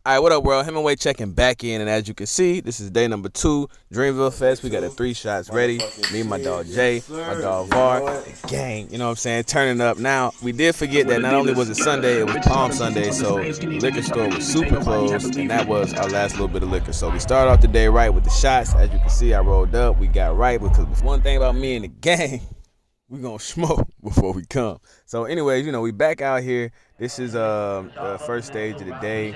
All right, what up, world? Hemingway checking back in, and as you can see, this is day number 2, Dreamville Fest. We got the 3 shots ready. Me, my dog Jay, my dog Var, the gang. You know what I'm saying? Turning up. Now, we did forget that not only was it Sunday, it was Palm Sunday, so the liquor store was super closed, and that was our last little bit of liquor. So we started off the day right with the shots. As you can see, I rolled up. We got right because one thing about me and the gang, we gonna smoke before we come. So, anyways, we back out here. This is the first stage of the day.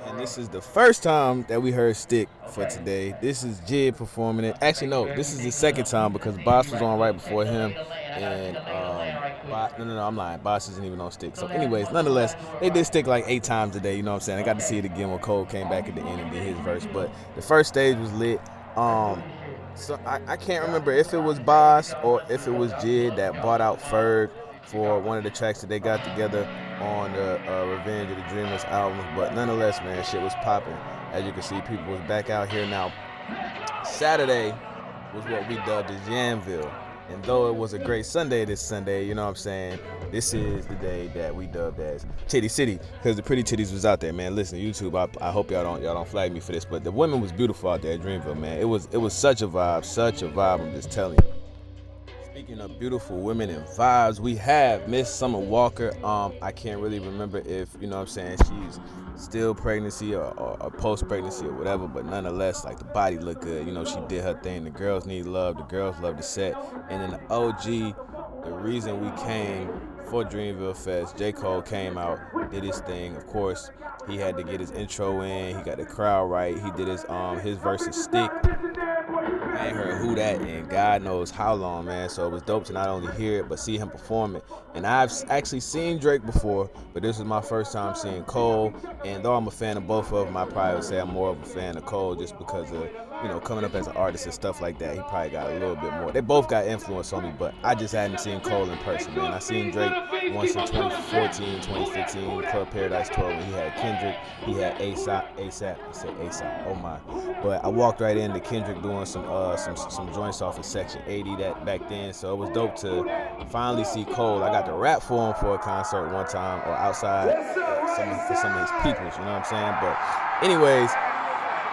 And this is the first time that we heard Stick for today. This is Jid performing it. Actually, no, this is the second time because Boss was on right before him. And, no, I'm lying. Boss isn't even on Stick. So, anyways, nonetheless, they did Stick like 8 times today. You know what I'm saying? I got to see it again when Cole came back at the end and did his verse. But the first stage was lit. So I can't remember if it was Boss or if it was Jid that bought out Ferg for one of the tracks that they got together on the Revenge of the Dreamers album. But nonetheless, man, shit was popping. As you can see, people was back out here now. Saturday was what we dubbed as Yamville. And though it was a great Sunday this Sunday, you know what I'm saying, this is the day that we dubbed as Titty City, because the pretty titties was out there, man. Listen, YouTube, I hope y'all don't flag me for this, but the women was beautiful out there at Dreamville, man. It was such a vibe, I'm just telling you. Speaking of beautiful women and vibes, we have Miss Summer Walker. I can't really remember if, you know what I'm saying, she's still pregnancy or post-pregnancy or whatever, but nonetheless, like, the body looked good. She did her thing. The girls need love. The girls love the set. And then the OG, the reason we came for Dreamville Fest, J. Cole came out, did his thing. Of course, he had to get his intro in. He got the crowd right. He did his versus Stick. I ain't heard who that in God knows how long, man. So it was dope to not only hear it, but see him perform it. And I've actually seen Drake before, but this is my first time seeing Cole. And though I'm a fan of both of them, I probably would say I'm more of a fan of Cole just because of, coming up as an artist and stuff like that. He probably got a little bit more. They both got influence on me, but I just hadn't seen Cole in person, man. I seen Drake once in 2014, 2015, Club Paradise 12 when he had Kendrick. He had ASAP. I said ASAP, oh my. But I walked right into Kendrick doing some joints off of Section 80 that back then, so it was dope to finally see Cole. I got to rap for him for a concert one time, or outside for some of his peoples, you know what I'm saying? But anyways,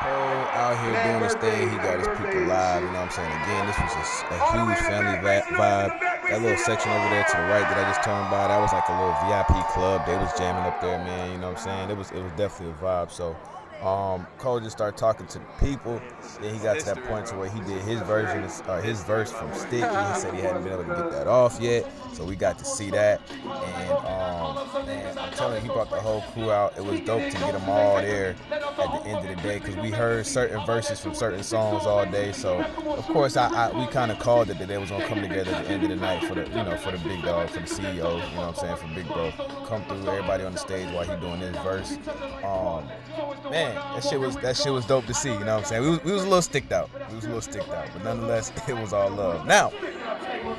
Cole out here doing his thing. He got his people live, you know what I'm saying? Again, this was a huge family vibe. That little section over there to the right that I just turned by, that was like a little VIP club. They was jamming up there, man, you know what I'm saying? It was definitely a vibe. So Cole just started talking to the people. Then he got to that point to where he did his verse from Stick. He said he hadn't been able to get that off yet, so we got to see that. And man, I'm telling you, he brought the whole crew out. It was dope to get them all there at the end of the day, because we heard certain verses from certain songs all day. So of course, we kind of called it that they was gonna come together at the end of the night for the big dog, for the CEO. You know what I'm saying, for Big Bro, come through, everybody on the stage while he doing his verse. Man, that shit was dope to see, you know what I'm saying? We was a little sticked out. But nonetheless, it was all love. Now,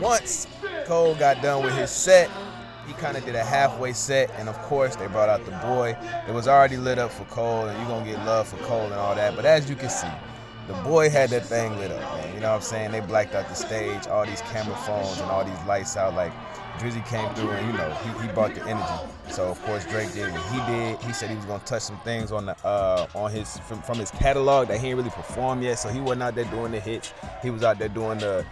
once Cole got done with his set, he kind of did a halfway set, and of course, they brought out the boy. It was already lit up for Cole, and you're going to get love for Cole and all that. But as you can see, the boy had that thing lit up, man. You know what I'm saying? They blacked out the stage, all these camera phones and all these lights out. Like, Drizzy came through and, he brought the energy. So, of course, Drake did what he did. He said he was going to touch some things on from his catalog that he ain't really performed yet. So he wasn't out there doing the hits. He was out there doing the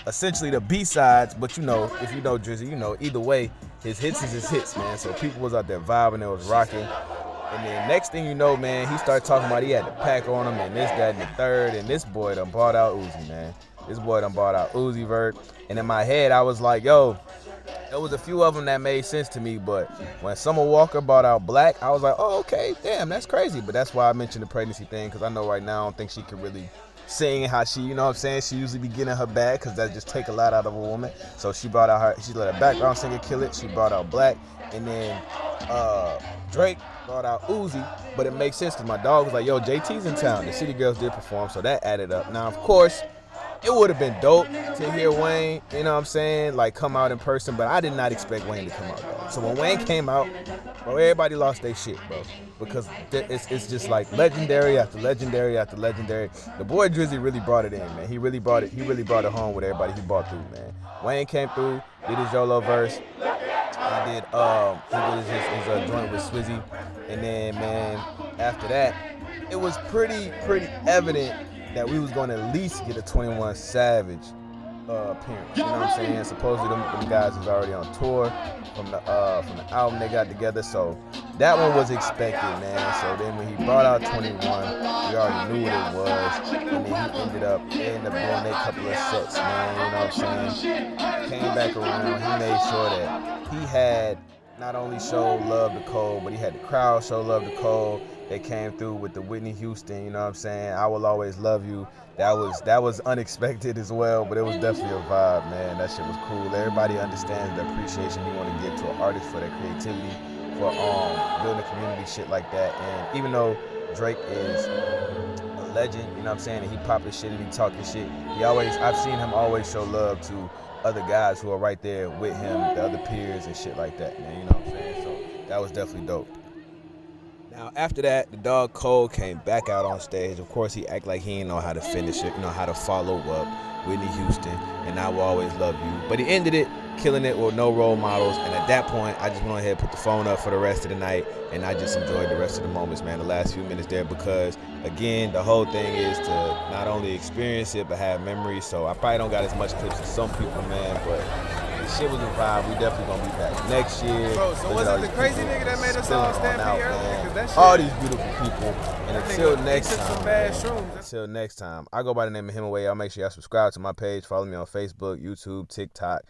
essentially the B-sides. But, if you know Drizzy, either way, his hits is his hits, man. So people was out there vibing. It was rocking. And then next thing you know, man, he started talking about he had the pack on him and this, that, and the third. And this boy done bought out Uzi, man. This boy done bought out Uzi Vert. And in my head, I was like, yo, there was a few of them that made sense to me. But when Summer Walker bought out Black, I was like, oh, okay, damn, that's crazy. But that's why I mentioned the pregnancy thing, because I know right now I don't think she can really sing how she, you know what I'm saying, she usually be getting her bag, because that just take a lot out of a woman. So she brought out she let her background singer kill it. She brought out Black. And then Drake brought out Uzi, but it makes sense because my dog was like, yo, JT's in town. The City Girls did perform, so that added up. Now, of course, it would have been dope to hear Wayne, you know what I'm saying, like come out in person, but I did not expect Wayne to come out, bro. So when Wayne came out, bro, everybody lost their shit, bro, because it's just like legendary after legendary after legendary. The boy Drizzy really brought it in, man. He really brought it home with everybody he brought through, man. Wayne came through, did his YOLO verse. his joint with Swizzy, and then man, after that, it was pretty evident that we was going to at least get a 21 Savage appearance. You know what I'm saying? Supposedly them guys was already on tour from the album they got together, so that one was expected, man. So then when he brought out 21, we already knew what it was, and then he ended up doing a couple of sets, man. You know what I'm saying? Came back around. He made sure that he had not only showed love to Cole, but he had the crowd show love to Cole. They came through with the Whitney Houston, you know what I'm saying? I Will Always Love You. That was unexpected as well, but it was definitely a vibe, man. That shit was cool. Everybody understands the appreciation you want to give to an artist for their creativity, for building a community, shit like that. And even though Drake is a legend, you know what I'm saying, and he pop his shit and he talk his shit, I've seen him always show love to other guys who are right there with him, the other peers and shit like that, man. You know what I'm saying? So that was definitely dope. Now, after that, the dog Cole came back out on stage. Of course, he act like he didn't know how to finish it, how to follow up Whitney Houston and I Will Always Love You. But he ended it, killing it with no role models. And at that point, I just went ahead and put the phone up for the rest of the night, and I just enjoyed the rest of the moments, man, the last few minutes there, because, again, the whole thing is to not only experience it, but have memories. So I probably don't got as much clips as some people, man, but shit was a vibe. We definitely gonna be back next year. Bro, so was it the crazy nigga that made us all stand for earlier? All these beautiful people. And until next time, I go by the name of Hemingway. Y'all make sure y'all subscribe to my page. Follow me on Facebook, YouTube, TikTok.